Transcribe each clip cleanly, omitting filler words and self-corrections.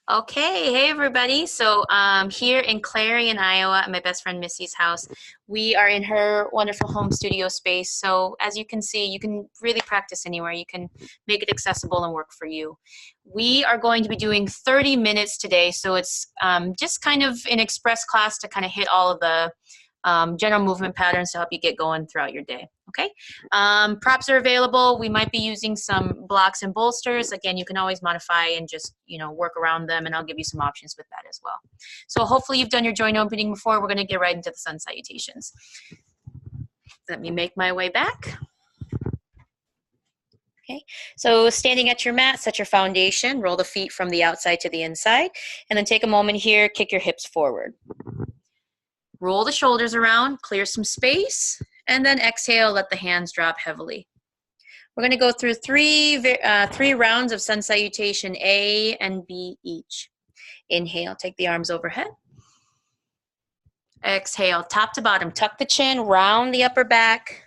Okay, hey everybody. So here in Clarion, Iowa, at my best friend Missy's house, we are in her wonderful home studio space. So as you can see, you can really practice anywhere. You can make it accessible and work for you. We are going to be doing 30 minutes today. So it's just kind of an express class to kind of hit all of the general movement patterns to help you get going throughout your day. Okay. Props are available. We might be using some blocks and bolsters. Again, you can always modify and just, work around them, and I'll give you some options with that as well. So hopefully you've done your joint opening before. We're going to get right into the sun salutations. Let me make my way back. Okay, so standing at your mat, set your foundation, roll the feet from the outside to the inside, and then take a moment here, kick your hips forward. Roll the shoulders around, clear some space, and then exhale, let the hands drop heavily. We're going to go through three rounds of sun salutation A and B each. Inhale, take the arms overhead. Exhale, top to bottom, tuck the chin, round the upper back,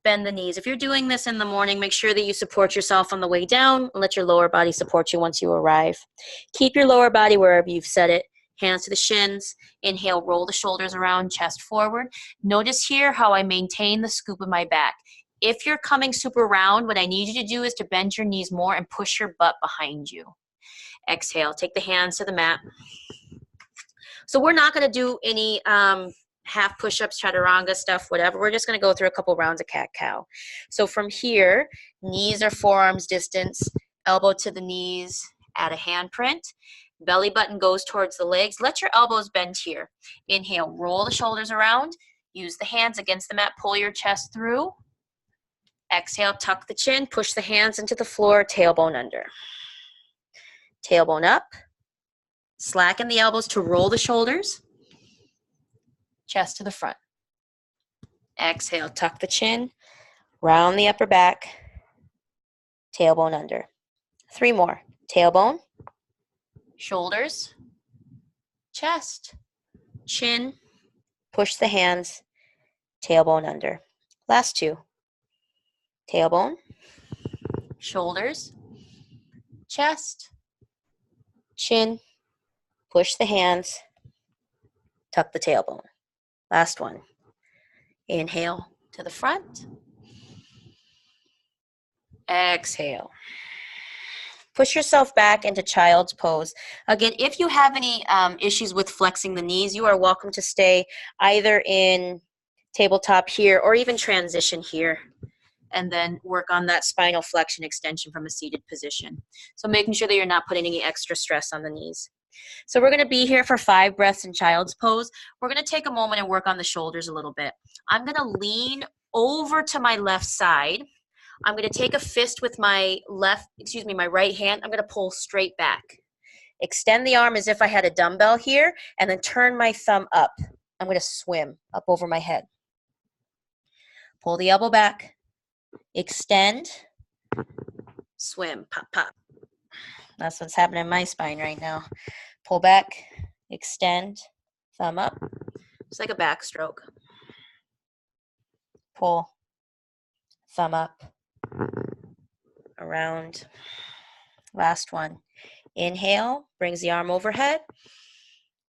bend the knees. If you're doing this in the morning, make sure that you support yourself on the way down and let your lower body support you once you arrive. Keep your lower body wherever you've set it. Hands to the shins. Inhale, roll the shoulders around, chest forward. Notice here how I maintain the scoop of my back. If you're coming super round, what I need you to do is to bend your knees more and push your butt behind you. Exhale, take the hands to the mat. So we're not going to do any half push-ups, chaturanga stuff, whatever. We're just going to go through a couple rounds of cat-cow. So from here, knees are forearms distance, elbow to the knees, add a handprint. Belly button goes towards the legs. Let your elbows bend here. Inhale, roll the shoulders around. Use the hands against the mat. Pull your chest through. Exhale, tuck the chin. Push the hands into the floor. Tailbone under. Tailbone up. Slacken the elbows to roll the shoulders. Chest to the front. Exhale, tuck the chin. Round the upper back. Tailbone under. 3 more. Tailbone. Shoulders, chest, chin, push the hands, tailbone under. Last 2. Tailbone, shoulders, chest, chin, push the hands, tuck the tailbone. Last one. Inhale to the front. Exhale. Push yourself back into child's pose. Again, if you have any issues with flexing the knees, you are welcome to stay either in tabletop here or even transition here and then work on that spinal flexion extension from a seated position. So making sure that you're not putting any extra stress on the knees. So we're going to be here for 5 breaths in child's pose. We're going to take a moment and work on the shoulders a little bit. I'm going to lean over to my left side. I'm going to take a fist with my right hand. I'm going to pull straight back. Extend the arm as if I had a dumbbell here, and then turn my thumb up. I'm going to swim up over my head. Pull the elbow back. Extend. Swim. Pop, pop. That's what's happening in my spine right now. Pull back. Extend. Thumb up. It's like a backstroke. Pull. Thumb up. Around. Last one. Inhale, brings the arm overhead.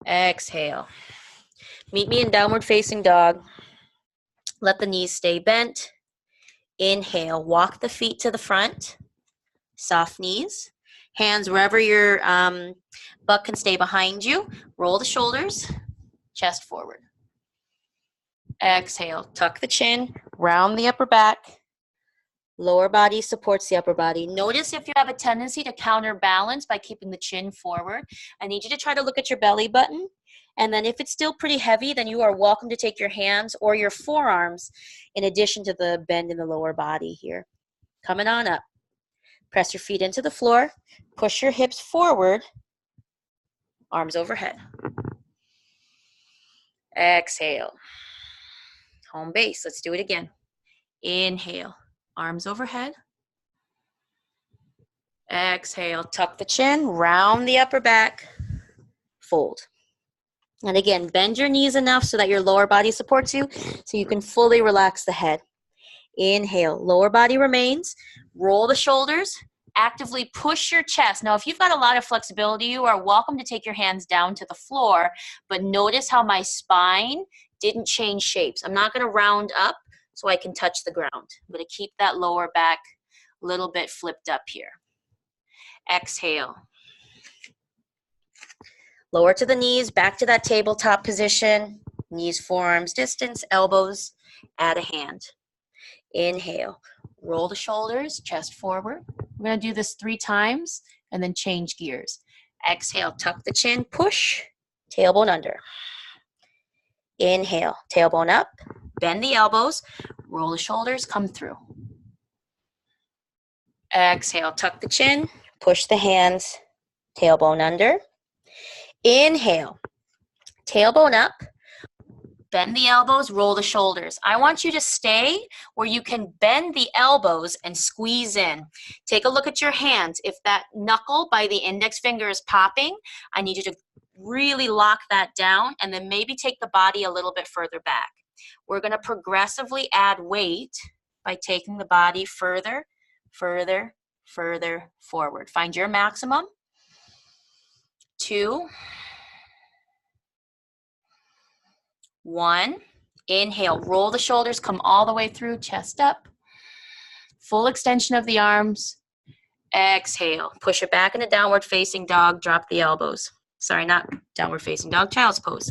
Exhale. Meet me in downward facing dog. Let the knees stay bent. Inhale, walk the feet to the front. Soft knees. Hands wherever your butt can stay behind you. Roll the shoulders. Chest forward. Exhale, tuck the chin. Round the upper back. Lower body supports the upper body. Notice if you have a tendency to counterbalance by keeping the chin forward. I need you to try to look at your belly button. And then if it's still pretty heavy, then you are welcome to take your hands or your forearms in addition to the bend in the lower body here. Coming on up. Press your feet into the floor. Push your hips forward. Arms overhead. Exhale. Home base. Let's do it again. Inhale. Arms overhead. Exhale, tuck the chin, round the upper back, fold. And again, bend your knees enough so that your lower body supports you so you can fully relax the head. Inhale, lower body remains. Roll the shoulders, Actively push your chest. Now, if you've got a lot of flexibility, you are welcome to take your hands down to the floor, but notice how my spine didn't change shapes. I'm not going to round up so I can touch the ground. I'm going to keep that lower back a little bit flipped up here. Exhale. Lower to the knees, back to that tabletop position. Knees, forearms distance, elbows, add a hand. Inhale. Roll the shoulders, chest forward. We're going to do this 3 times and then change gears. Exhale, tuck the chin, push, tailbone under. Inhale, tailbone up, bend the elbows, roll the shoulders, come through. Exhale, tuck the chin, push the hands, tailbone under. Inhale, tailbone up, bend the elbows, roll the shoulders. I want you to stay where you can bend the elbows and squeeze in. Take a look at your hands. If that knuckle by the index finger is popping, I need you to really lock that down and then maybe take the body a little bit further back. We're going to progressively add weight by taking the body further, further, further forward. Find your maximum. 2, 1. Inhale, roll the shoulders, come all the way through, chest up. Full extension of the arms. Exhale, push it back into downward facing dog, drop the elbows. Sorry, not downward facing dog, child's pose.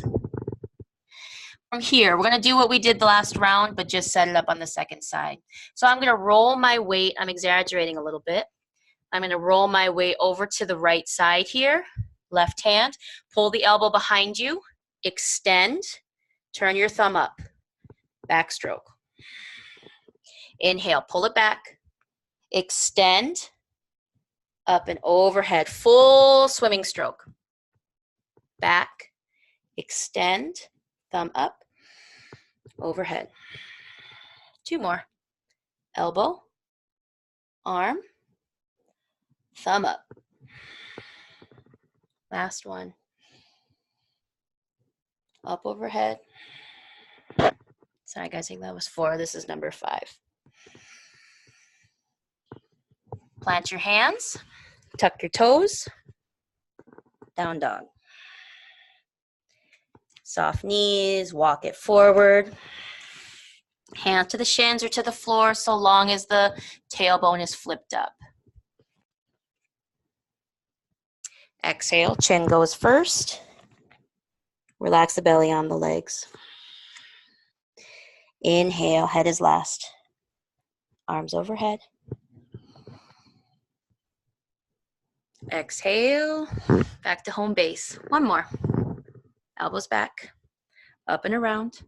From here, we're going to do what we did the last round, but just set it up on the second side. So I'm going to roll my weight. I'm exaggerating a little bit. I'm going to roll my weight over to the right side here. Left hand, pull the elbow behind you, extend, turn your thumb up, backstroke. Inhale, pull it back, extend, up and overhead, full swimming stroke. Back, extend, thumb up, overhead. 2 more. Elbow, arm, thumb up. Last one. Up overhead. Sorry guys, I think that was 4. This is number 5. Plant your hands, tuck your toes, down dog. Soft knees, walk it forward. Hands to the shins or to the floor so long as the tailbone is flipped up. Exhale, chin goes first. Relax the belly on the legs. Inhale, head is last. Arms overhead. Exhale, back to home base. 1 more. Elbows back, up and around.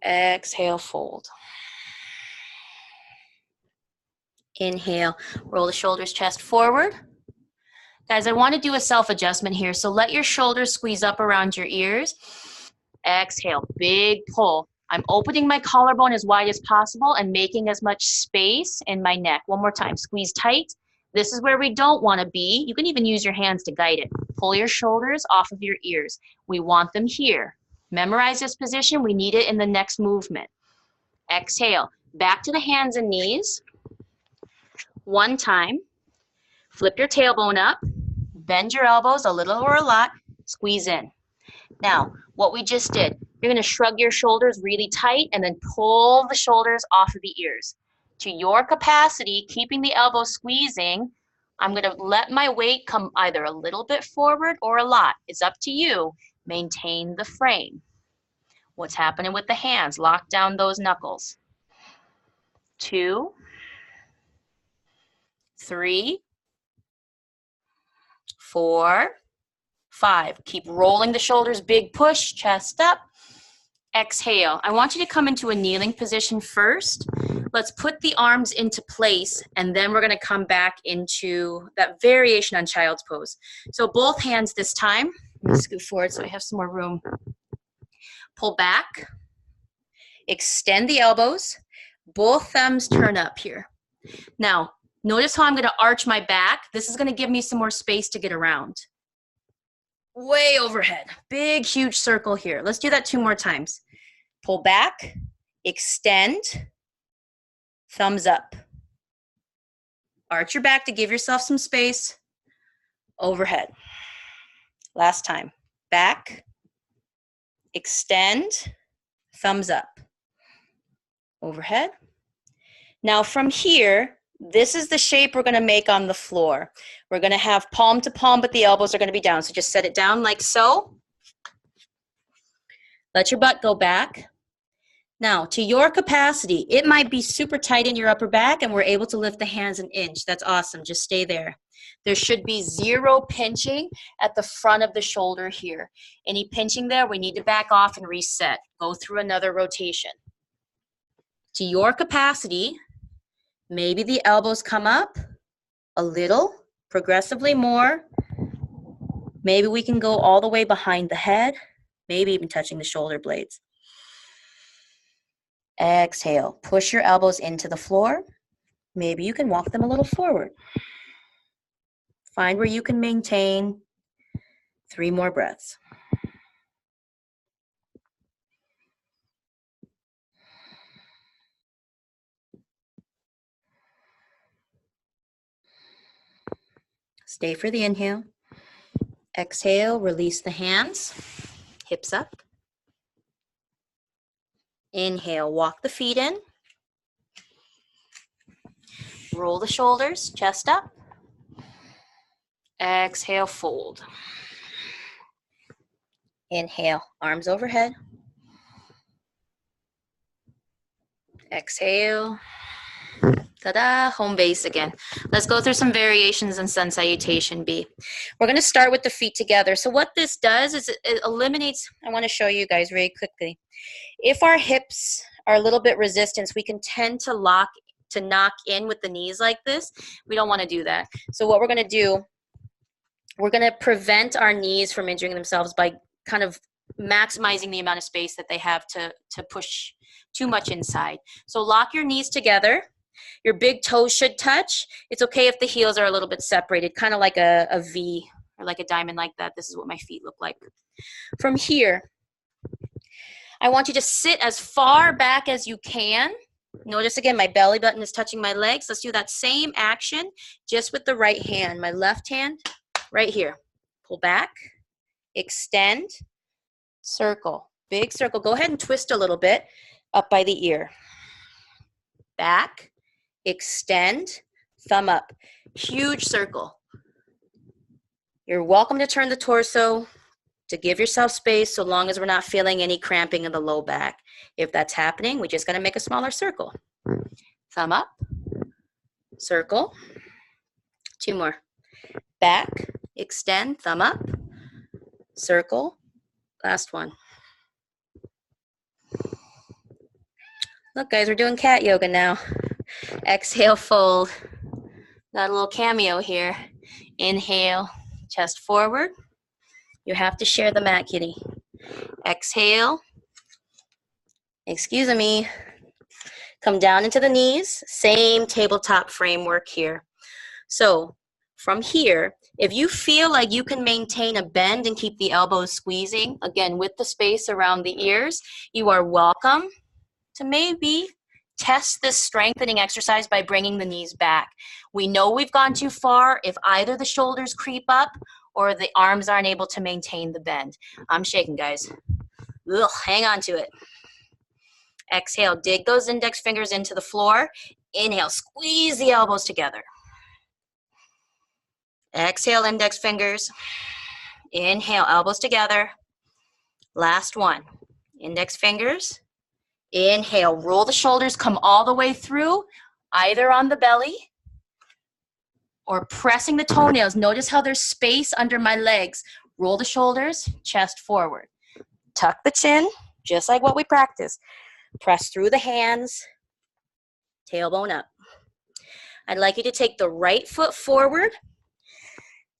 Exhale, fold. Inhale, roll the shoulders, chest forward. Guys, I want to do a self-adjustment here, so let your shoulders squeeze up around your ears. Exhale, big pull. I'm opening my collarbone as wide as possible and making as much space in my neck. 1 more time, squeeze tight. This is where we don't want to be. You can even use your hands to guide it. Pull your shoulders off of your ears. We want them here. Memorize this position. We need it in the next movement. Exhale, back to the hands and knees. 1 time. Flip your tailbone up. Bend your elbows a little or a lot. Squeeze in. Now, what we just did, you're going to shrug your shoulders really tight and then pull the shoulders off of the ears. To your capacity, keeping the elbows squeezing, I'm going to let my weight come either a little bit forward or a lot. It's up to you. Maintain the frame. What's happening with the hands? Lock down those knuckles. 2, 3, 4, 5. Keep rolling the shoulders, big push, chest up. Exhale. I want you to come into a kneeling position first. Let's put the arms into place, and then we're going to come back into that variation on child's pose. So both hands this time. Let me scoot forward so I have some more room. Pull back. Extend the elbows. Both thumbs turn up here. Now, notice how I'm going to arch my back. This is going to give me some more space to get around. Way overhead. Big, huge circle here. Let's do that 2 more times. Pull back, extend, thumbs up. Arch your back to give yourself some space. Overhead. Last time. Back. Extend. Thumbs up. Overhead. Now from here, this is the shape we're going to make on the floor. We're going to have palm to palm, but the elbows are going to be down. So just set it down like so. Let your butt go back. Now, to your capacity, it might be super tight in your upper back and we're able to lift the hands an inch. That's awesome. Just stay there. There should be zero pinching at the front of the shoulder here. Any pinching there, we need to back off and reset. Go through another rotation. To your capacity, maybe the elbows come up a little, progressively more. Maybe we can go all the way behind the head, maybe even touching the shoulder blades. Exhale, push your elbows into the floor. Maybe you can walk them a little forward. Find where you can maintain 3 more breaths. Stay for the inhale. Exhale, release the hands, hips up. Inhale, walk the feet in. Roll the shoulders, chest up. Exhale, fold. Inhale, arms overhead. Exhale. Ta-da, home base again. Let's go through some variations in Sun Salutation B. We're going to start with the feet together. So what this does is it eliminates, I want to show you guys very quickly. If our hips are a little bit resistant, we can tend to knock in with the knees like this. We don't want to do that. So what we're going to do, we're going to prevent our knees from injuring themselves by kind of maximizing the amount of space that they have to push too much inside. So lock your knees together. Your big toes should touch. It's okay if the heels are a little bit separated, kind of like a V or like a diamond like that. This is what my feet look like. From here, I want you to sit as far back as you can. Notice again, my belly button is touching my legs. Let's do that same action just with the right hand. My left hand right here. Pull back, extend, circle, big circle. Go ahead and twist a little bit up by the ear. Back, extend, thumb up. Huge circle. You're welcome to turn the torso, to give yourself space so long as we're not feeling any cramping in the low back. If that's happening, we just got to make a smaller circle. Thumb up, circle. 2 more. Back, extend, thumb up, circle. Last one. Look, guys, we're doing cat yoga now. Exhale, fold. Got a little cameo here. Inhale, chest forward. You have to share the mat, kitty. Exhale. Excuse me. Come down into the knees. Same tabletop framework here. So from here, if you feel like you can maintain a bend and keep the elbows squeezing, again, with the space around the ears, you are welcome to maybe test this strengthening exercise by bringing the knees back. We know we've gone too far if either the shoulders creep up or the arms aren't able to maintain the bend. I'm shaking, guys. Ugh, hang on to it. Exhale, dig those index fingers into the floor. Inhale, squeeze the elbows together. Exhale, index fingers. Inhale, elbows together. Last one. Index fingers. Inhale, roll the shoulders, come all the way through, either on the belly or pressing the toenails. Notice how there's space under my legs. Roll the shoulders, chest forward. Tuck the chin, just like what we practiced. Press through the hands, tailbone up. I'd like you to take the right foot forward,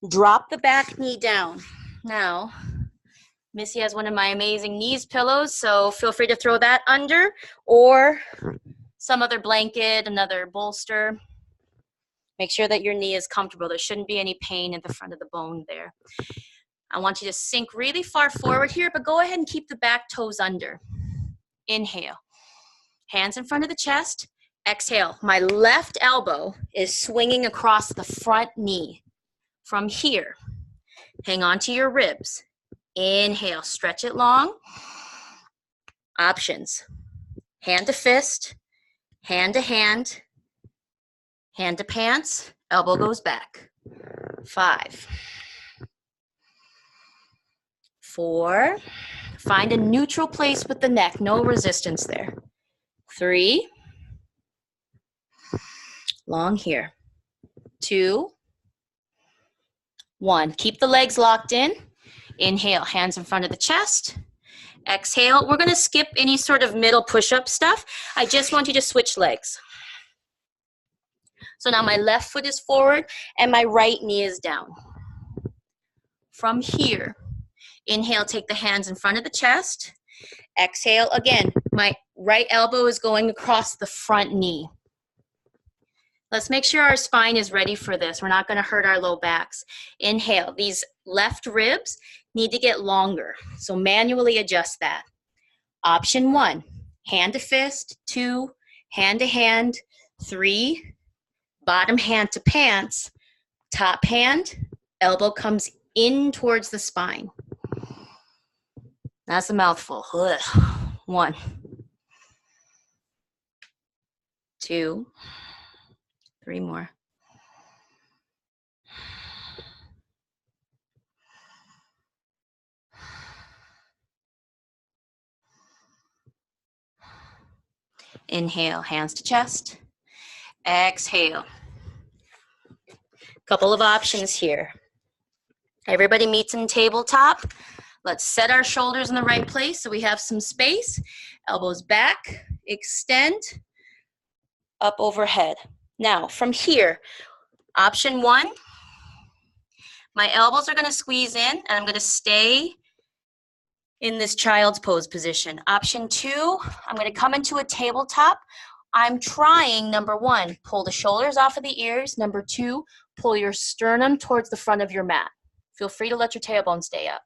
drop the back knee down. Now, Missy has one of my amazing knees pillows, so feel free to throw that under or some other blanket, another bolster. Make sure that your knee is comfortable. There shouldn't be any pain at the front of the bone there. I want you to sink really far forward here, but go ahead and keep the back toes under. Inhale. Hands in front of the chest. Exhale. My left elbow is swinging across the front knee. From here, hang on to your ribs. Inhale, stretch it long. Options. Hand to fist, hand to hand, hand to pants, elbow goes back. 5, 4, find a neutral place with the neck, no resistance there. 3, long here. 2, 1. Keep the legs locked in. Inhale, hands in front of the chest. Exhale. We're going to skip any sort of middle push-up stuff. I just want you to switch legs. So now my left foot is forward and my right knee is down. From here, inhale, take the hands in front of the chest. Exhale, again, my right elbow is going across the front knee. Let's make sure our spine is ready for this. We're not going to hurt our low backs. Inhale. These left ribs need to get longer, so manually adjust that. Option 1, hand to fist. 2, hand to hand. 3, bottom hand to pants. Top hand, elbow comes in towards the spine. That's a mouthful. Ugh. 1, 2, 3 more. Inhale, hands to chest. Exhale. Couple of options here. Everybody meets in tabletop. Let's set our shoulders in the right place so we have some space. Elbows back, extend, up overhead. Now, from here, option 1, my elbows are going to squeeze in, and I'm going to stay in this child's pose position. Option 2, I'm going to come into a tabletop. I'm trying, number 1, pull the shoulders off of the ears. Number 2, pull your sternum towards the front of your mat. Feel free to let your tailbone stay up.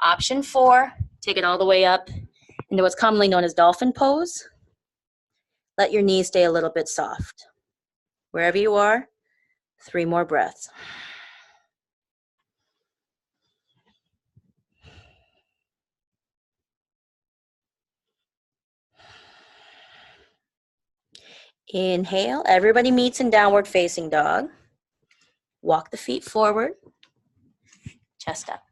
Option 4, take it all the way up into what's commonly known as dolphin pose. Let your knees stay a little bit soft. Wherever you are, 3 more breaths. Inhale, everybody meets in downward facing dog. Walk the feet forward, chest up.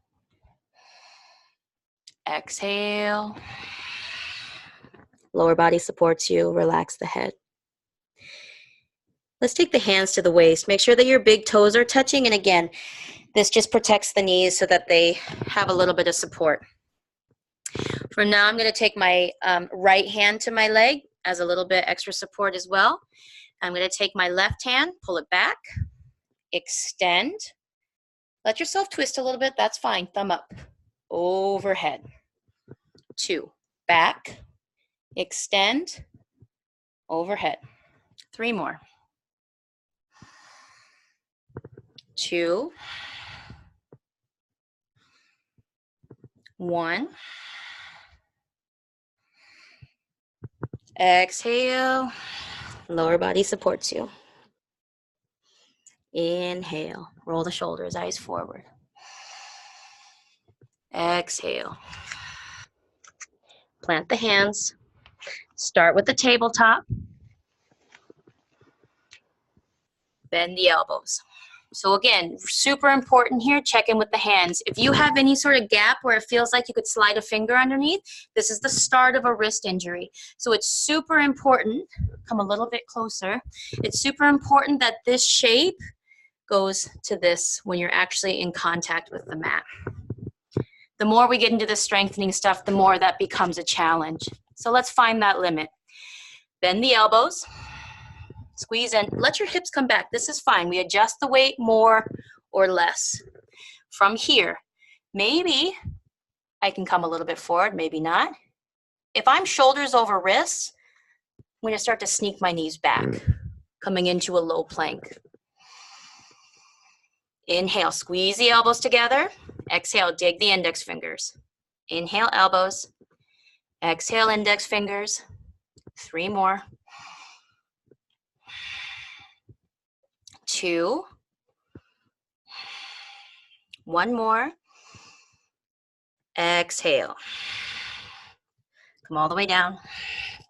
Exhale. Lower body supports you, relax the head. Let's take the hands to the waist. Make sure that your big toes are touching, and again, this just protects the knees so that they have a little bit of support. For now, I'm going to take my right hand to my leg as a little bit extra support as well. I'm going to take my left hand, pull it back, extend. Let yourself twist a little bit, that's fine. Thumb up, overhead. 2, back, extend, overhead. 3 more. 2, 1. Exhale, lower body supports you. Inhale, roll the shoulders, eyes forward. Exhale. Plant the hands. Start with the tabletop. Bend the elbows. So again, super important here, check in with the hands. If you have any sort of gap where it feels like you could slide a finger underneath, this is the start of a wrist injury. So it's super important, come a little bit closer, it's super important that this shape goes to this when you're actually in contact with the mat. The more we get into the strengthening stuff, the more that becomes a challenge. So let's find that limit. Bend the elbows. Squeeze in. Let your hips come back. This is fine. We adjust the weight more or less. From here, maybe I can come a little bit forward, maybe not. If I'm shoulders over wrists, I'm going to start to sneak my knees back, coming into a low plank. Inhale, squeeze the elbows together. Exhale, dig the index fingers. Inhale, elbows. Exhale, index fingers. 3 more. 2. One more. Exhale. Come all the way down.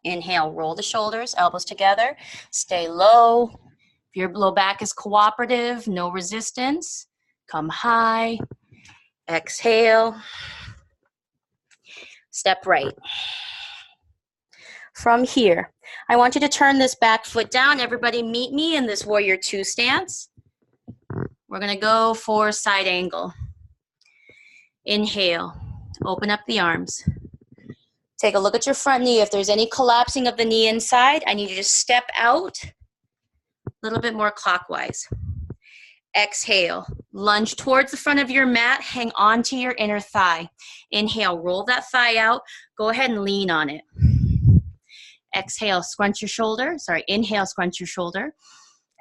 Inhale, roll the shoulders, elbows together. Stay low. If your low back is cooperative, no resistance. Come high. Exhale. Step right. From here, I want you to turn this back foot down. Everybody meet me in this warrior 2 stance. We're going to go for side angle. Inhale, open up the arms. Take a look at your front knee. If there's any collapsing of the knee inside, I need you to step out a little bit more clockwise. Exhale, lunge towards the front of your mat, hang on to your inner thigh. Inhale, roll that thigh out. Go ahead and lean on it. Exhale, scrunch your shoulder. Sorry, inhale, scrunch your shoulder.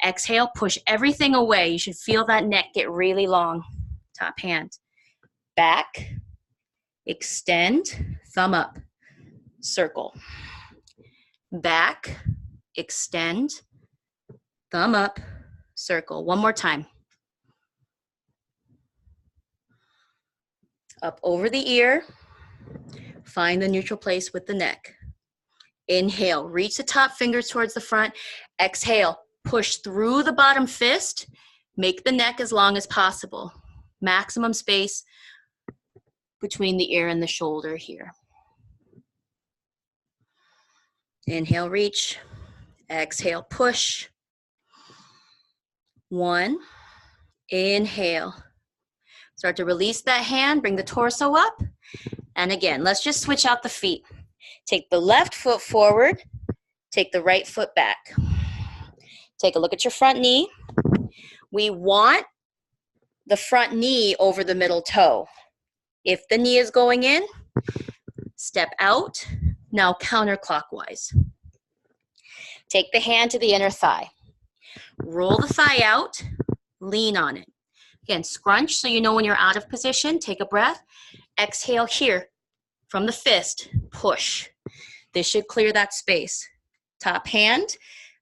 Exhale, push everything away. You should feel that neck get really long. Top hand. Back, extend, thumb up, circle. Back, extend, thumb up, circle. One more time. Up over the ear, find the neutral place with the neck. Inhale, reach the top fingers towards the front. Exhale, push through the bottom fist. Make the neck as long as possible. Maximum space between the ear and the shoulder here. Inhale, reach. Exhale, push. 1. Inhale. Start to release that hand, bring the torso up. And again, let's just switch out the feet. Take the left foot forward, take the right foot back. Take a look at your front knee. We want the front knee over the middle toe. If the knee is going in, step out. Now counterclockwise. Take the hand to the inner thigh. Roll the thigh out, lean on it. Again, scrunch so you know when you're out of position. Take a breath. Exhale here from the fist, push. This should clear that space. Top hand,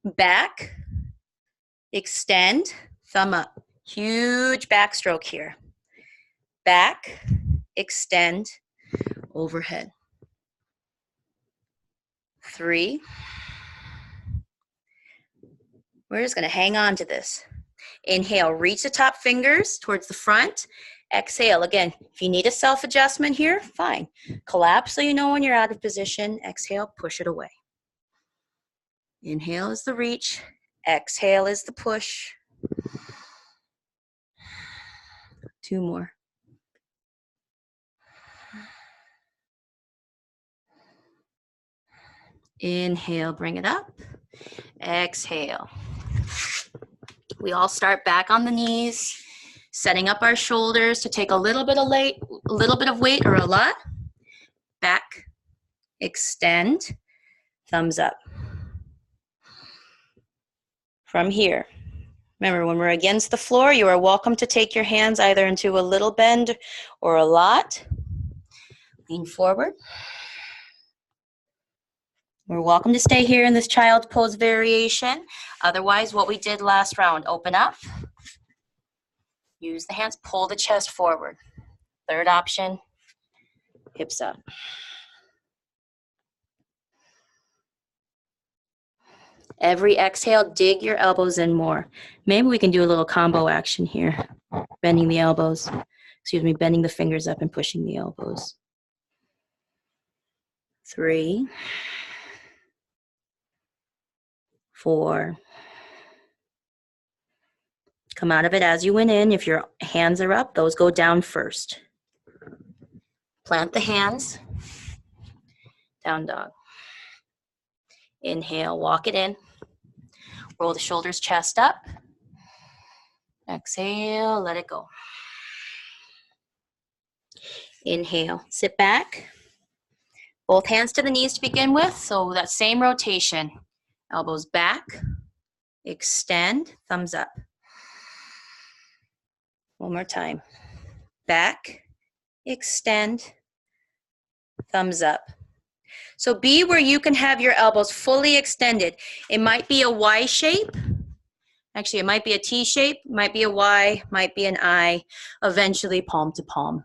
back, extend, thumb up. Huge backstroke here. Back, extend, overhead. 3. We're just going to hang on to this. Inhale, reach the top fingers towards the front. Exhale. Again, if you need a self-adjustment here, fine. Collapse so you know when you're out of position. Exhale, push it away. Inhale is the reach. Exhale is the push. 2 more. Inhale, bring it up. Exhale. We all start back on the knees, setting up our shoulders to take a little bit of weight or a lot. Back, extend, thumbs up. From here, remember when we're against the floor, you are welcome to take your hands either into a little bend or a lot. Lean forward. We're welcome to stay here in this child's pose variation. Otherwise, what we did last round, open up. Use the hands, pull the chest forward. Third option, hips up. Every exhale, dig your elbows in more. Maybe we can do a little combo action here. Bending the elbows, bending the fingers up and pushing the elbows. 3, 4. Come out of it as you went in. If your hands are up, those go down first. Plant the hands. Down dog. Inhale, walk it in. Roll the shoulders, chest up. Exhale, let it go. Inhale, sit back. Both hands to the knees to begin with, so that same rotation. Elbows back, extend, thumbs up. One more time. Back, extend, thumbs up. So be where you can have your elbows fully extended. It might be a Y shape, Actually, it might be a T shape, might be a Y, might be an I, eventually palm to palm.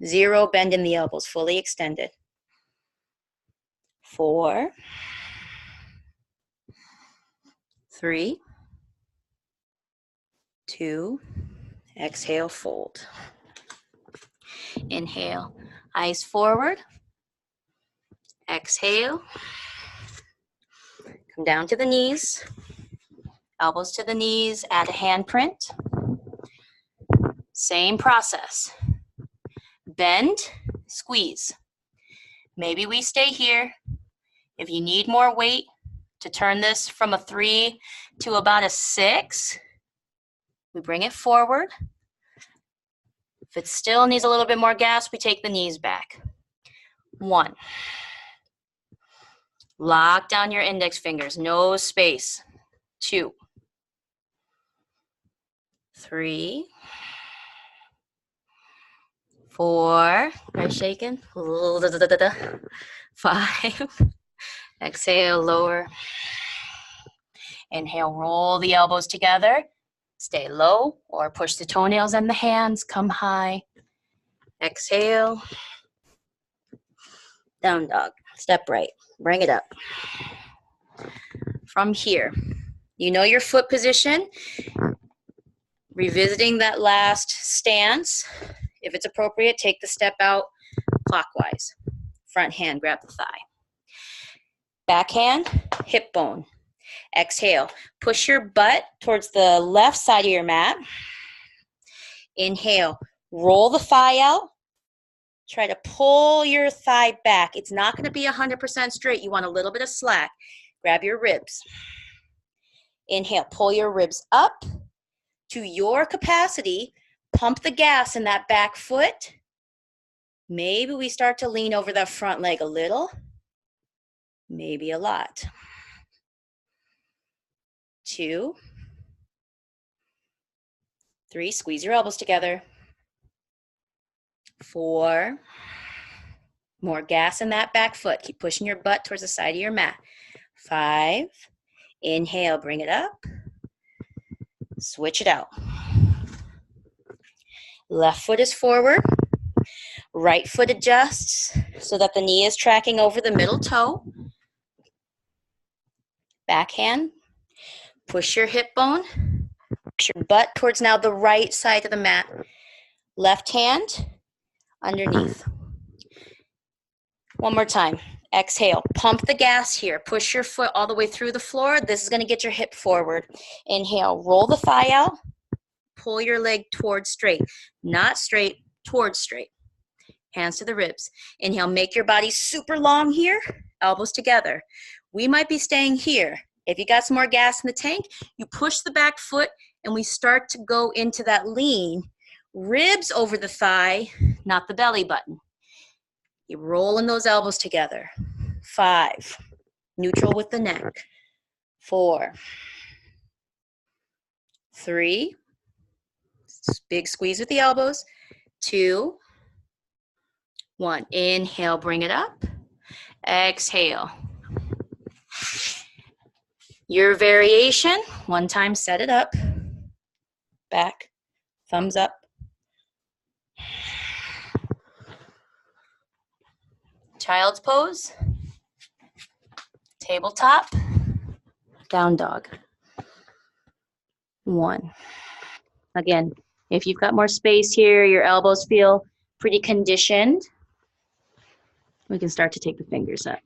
0, bend in the elbows, fully extended. 4, 3, 2, exhale, fold. Inhale, eyes forward. Exhale. Come down to the knees. Elbows to the knees, add a handprint. Same process. Bend, squeeze. Maybe we stay here. If you need more weight to turn this from a 3 to about a 6, we bring it forward. If it still needs a little bit more gas, we take the knees back. 1. Lock down your index fingers, no space. 2, 3, 4, are shaking? 5, exhale, lower. Inhale, roll the elbows together. Stay low or push the toenails and the hands, come high. Exhale. Down dog, step right, bring it up. From here, you know your foot position. Revisiting that last stance. If it's appropriate, take the step out clockwise. Front hand, grab the thigh. Back hand, hip bone. Exhale, push your butt towards the left side of your mat. Inhale, roll the thigh out. Try to pull your thigh back. It's not going to be 100% straight. You want a little bit of slack. Grab your ribs. Inhale, pull your ribs up to your capacity. Pump the gas in that back foot. Maybe we start to lean over that front leg a little. Maybe a lot. 2, 3, squeeze your elbows together. 4, more gas in that back foot. Keep pushing your butt towards the side of your mat. 5, inhale, bring it up. Switch it out. Left foot is forward. Right foot adjusts so that the knee is tracking over the middle toe. Back hand, push your hip bone. Push your butt towards now the right side of the mat. Left hand underneath. One more time. Exhale. Pump the gas here. Push your foot all the way through the floor. This is going to get your hip forward. Inhale. Roll the thigh out. Pull your leg towards straight. Not straight, towards straight. Hands to the ribs. Inhale. Make your body super long here. Elbows together. We might be staying here. If you got some more gas in the tank, you push the back foot and we start to go into that lean. Ribs over the thigh, not the belly button. You're rolling those elbows together. 5, neutral with the neck. 4, 3, big squeeze with the elbows. 2, 1. Inhale, bring it up. Exhale. Your variation, one time, set it up. Back, thumbs up. Child's pose. Tabletop. Down dog. 1. Again, if you've got more space here, your elbows feel pretty conditioned, we can start to take the fingers up.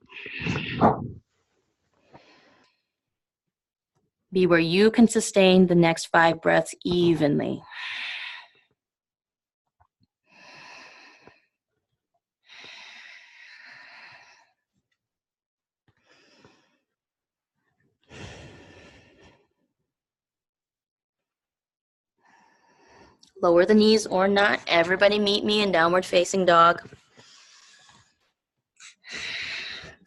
Be where you can sustain the next 5 breaths evenly. Lower the knees or not. Everybody meet me in downward facing dog.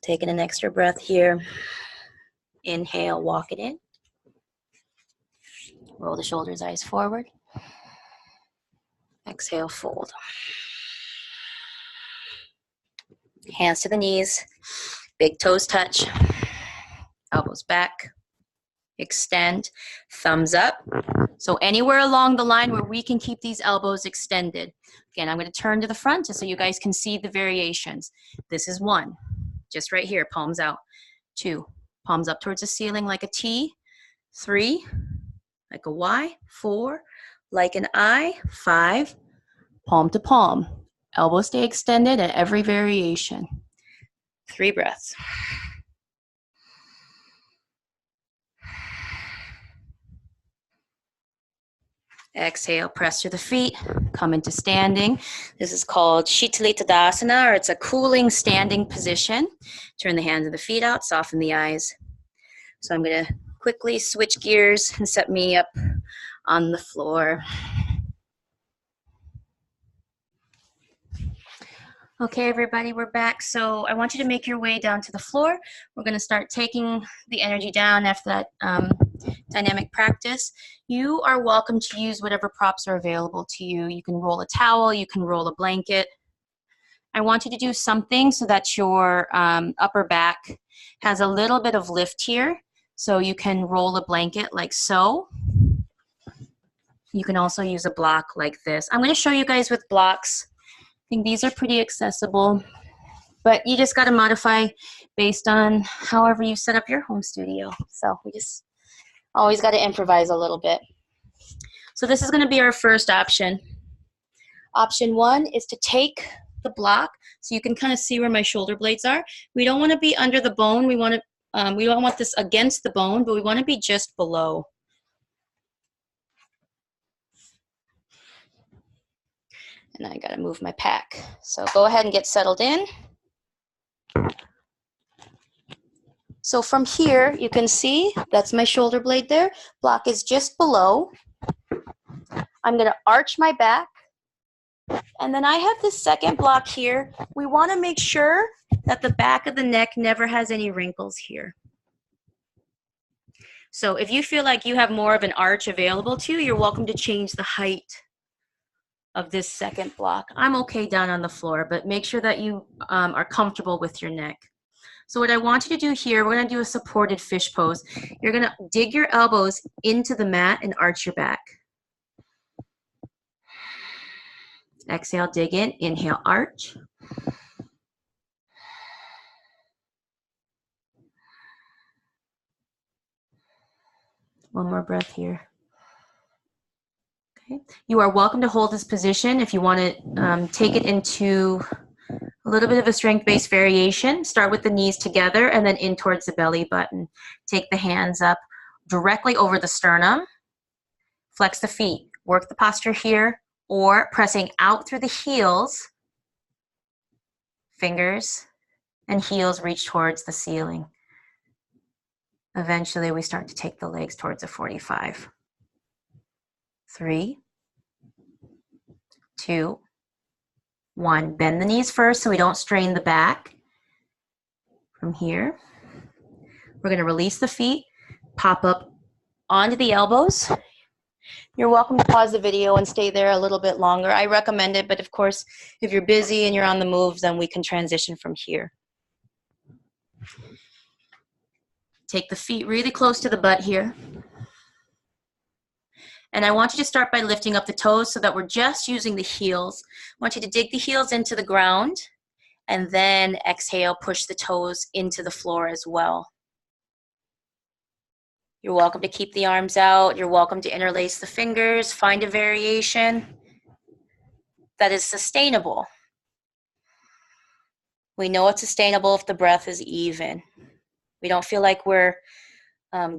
Taking an extra breath here. Inhale, walk it in. Roll the shoulders, eyes forward. Exhale, fold. Hands to the knees. Big toes touch. Elbows back. extend, thumbs up. So anywhere along the line where we can keep these elbows extended. Again, I'm going to turn to the front just so you guys can see the variations. This is 1, just right here, palms out. 2, palms up towards the ceiling like a T. 3, like a Y. 4, like an I. 5, palm to palm. Elbows stay extended at every variation. 3 breaths. Exhale, press through the feet, come into standing. This is called Shitalitadasana, or it's a cooling standing position. Turn the hands and the feet out, soften the eyes. So I'm going to quickly switch gears and set me up on the floor. Okay, everybody, we're back. So I want you to make your way down to the floor. We're going to start taking the energy down after that dynamic practice. You are welcome to use whatever props are available to you. You can roll a towel, you can roll a blanket. I want you to do something so that your upper back has a little bit of lift here. So you can roll a blanket like so. You can also use a block like this. I'm going to show you guys with blocks. I think these are pretty accessible, but you just got to modify based on however you set up your home studio. So we just always got to improvise a little bit. So this is going to be our first option. Option 1 is to take the block so you can kind of see where my shoulder blades are. We don't want to be under the bone. We don't want this against the bone, but we want to be just below. And I got to move my pack. So go ahead and get settled in. So from here, you can see that's my shoulder blade there. Block is just below. I'm going to arch my back. And then I have this second block here. We want to make sure that the back of the neck never has any wrinkles here. So if you feel like you have more of an arch available to you, you're welcome to change the height of this second block. I'm okay down on the floor, but make sure that you are comfortable with your neck. So what I want you to do here, we're going to do a supported fish pose. You're going to dig your elbows into the mat and arch your back. Exhale, dig in. Inhale, arch. One more breath here. Okay. You are welcome to hold this position if you want to take it into a little bit of a strength-based variation. Start with the knees together and then in towards the belly button. Take the hands up directly over the sternum. Flex the feet. Work the posture here, or pressing out through the heels. Fingers and heels reach towards the ceiling. Eventually, we start to take the legs towards a 45. 3, 2, 1. Bend the knees first so we don't strain the back. From here, we're going to release the feet, pop up onto the elbows. You're welcome to pause the video and stay there a little bit longer. I recommend it, but of course, if you're busy and you're on the move, then we can transition from here. Take the feet really close to the butt here. And I want you to start by lifting up the toes so that we're just using the heels. I want you to dig the heels into the ground and then exhale, push the toes into the floor as well. You're welcome to keep the arms out. You're welcome to interlace the fingers. Find a variation that is sustainable. We know it's sustainable if the breath is even. We don't feel like we're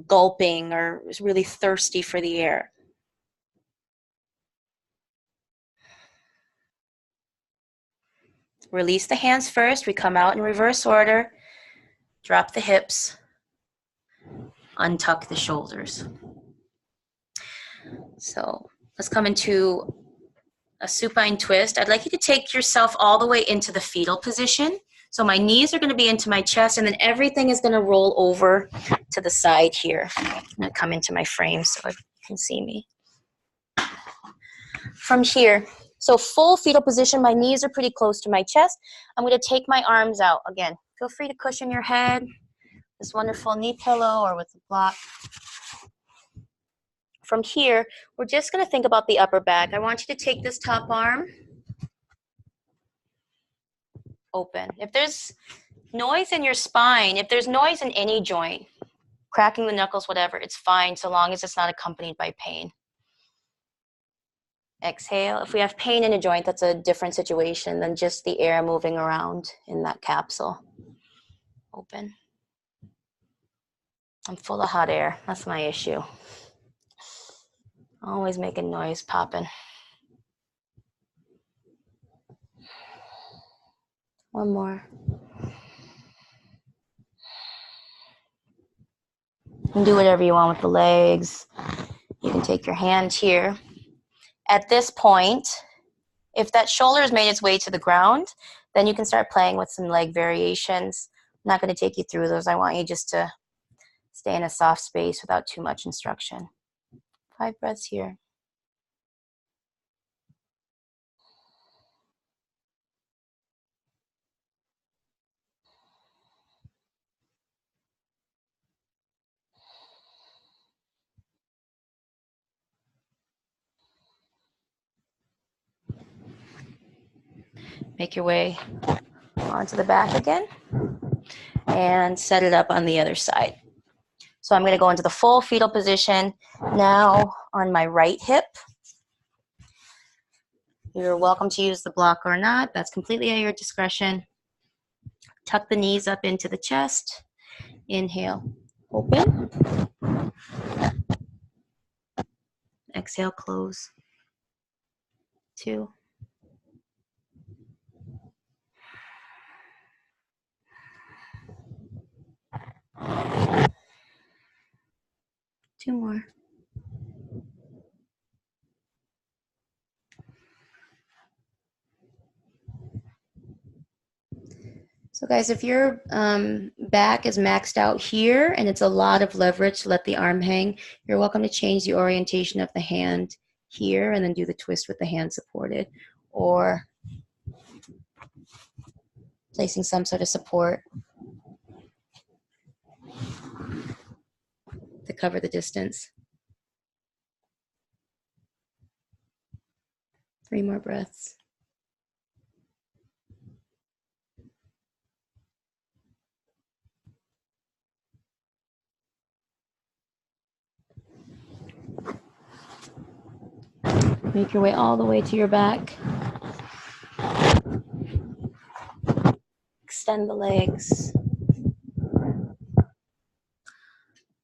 gulping or really thirsty for the air. Release the hands first. We come out in reverse order. Drop the hips. Untuck the shoulders. So let's come into a supine twist. I'd like you to take yourself all the way into the fetal position. So my knees are going to be into my chest, and then everything is going to roll over to the side here. I'm going to come into my frame so you can see me. From here, so full fetal position, my knees are pretty close to my chest. I'm going to take my arms out. Again, feel free to cushion your head, this wonderful knee pillow or with a block. From here, we're just going to think about the upper back. I want you to take this top arm, open. If there's noise in your spine, if there's noise in any joint, cracking the knuckles, whatever, it's fine so long as it's not accompanied by pain. Exhale. If we have pain in a joint, that's a different situation than just the air moving around in that capsule. Open. I'm full of hot air. That's my issue. Always making noise, popping. One more. You can do whatever you want with the legs. You can take your hand here. At this point, if that shoulder has made its way to the ground, then you can start playing with some leg variations. I'm not going to take you through those. I want you just to stay in a soft space without too much instruction. 5 breaths here. Make your way onto the back again and set it up on the other side. So I'm going to go into the full fetal position now on my right hip. You're welcome to use the block or not. That's completely at your discretion. Tuck the knees up into the chest. Inhale, open. Exhale, close. 2. 2 more. So guys, if your back is maxed out here and it's a lot of leverage to let the arm hang, you're welcome to change the orientation of the hand here and then do the twist with the hand supported, or placing some sort of support to cover the distance. 3 more breaths. Make your way all the way to your back. Extend the legs.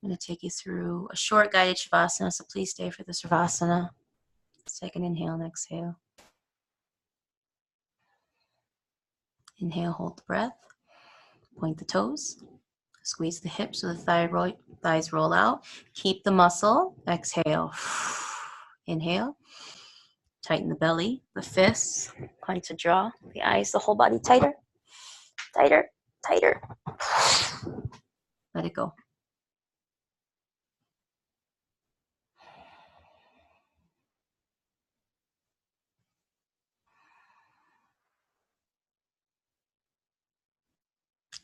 I'm going to take you through a short guided Shavasana, so please stay for the Shavasana. Let's take an inhale and exhale. Inhale, hold the breath. Point the toes. Squeeze the hips so the thighs roll out. Keep the muscle. Exhale. Inhale. Tighten the belly, the fists, point to jaw, the eyes, the whole body tighter, tighter, tighter. Let it go.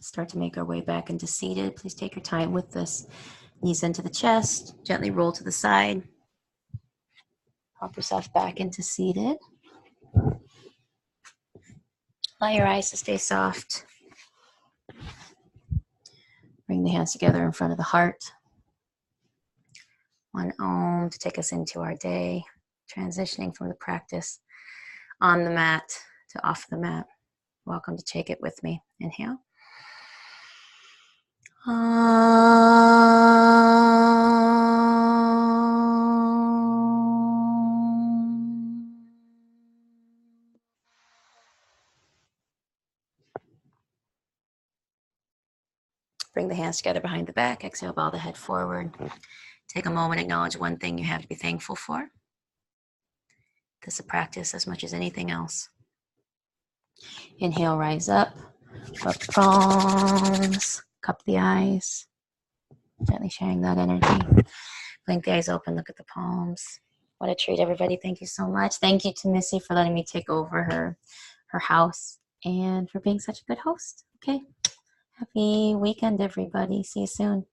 Start to make our way back into seated. Please take your time with this. Knees into the chest, gently roll to the side. Pop yourself back into seated. Allow your eyes to stay soft. Bring the hands together in front of the heart. One Om to take us into our day, transitioning from the practice on the mat to off the mat. Welcome to take it with me. Inhale. Bring the hands together behind the back. Exhale, bow the head forward. Take a moment, acknowledge one thing you have to be thankful for. This is a practice as much as anything else. Inhale, rise up. Rub the palms. Cup the eyes. Gently sharing that energy. Blink the eyes open, look at the palms. What a treat, everybody. Thank you so much. Thank you to Missy for letting me take over her house and for being such a good host. Okay. Happy weekend, everybody. See you soon.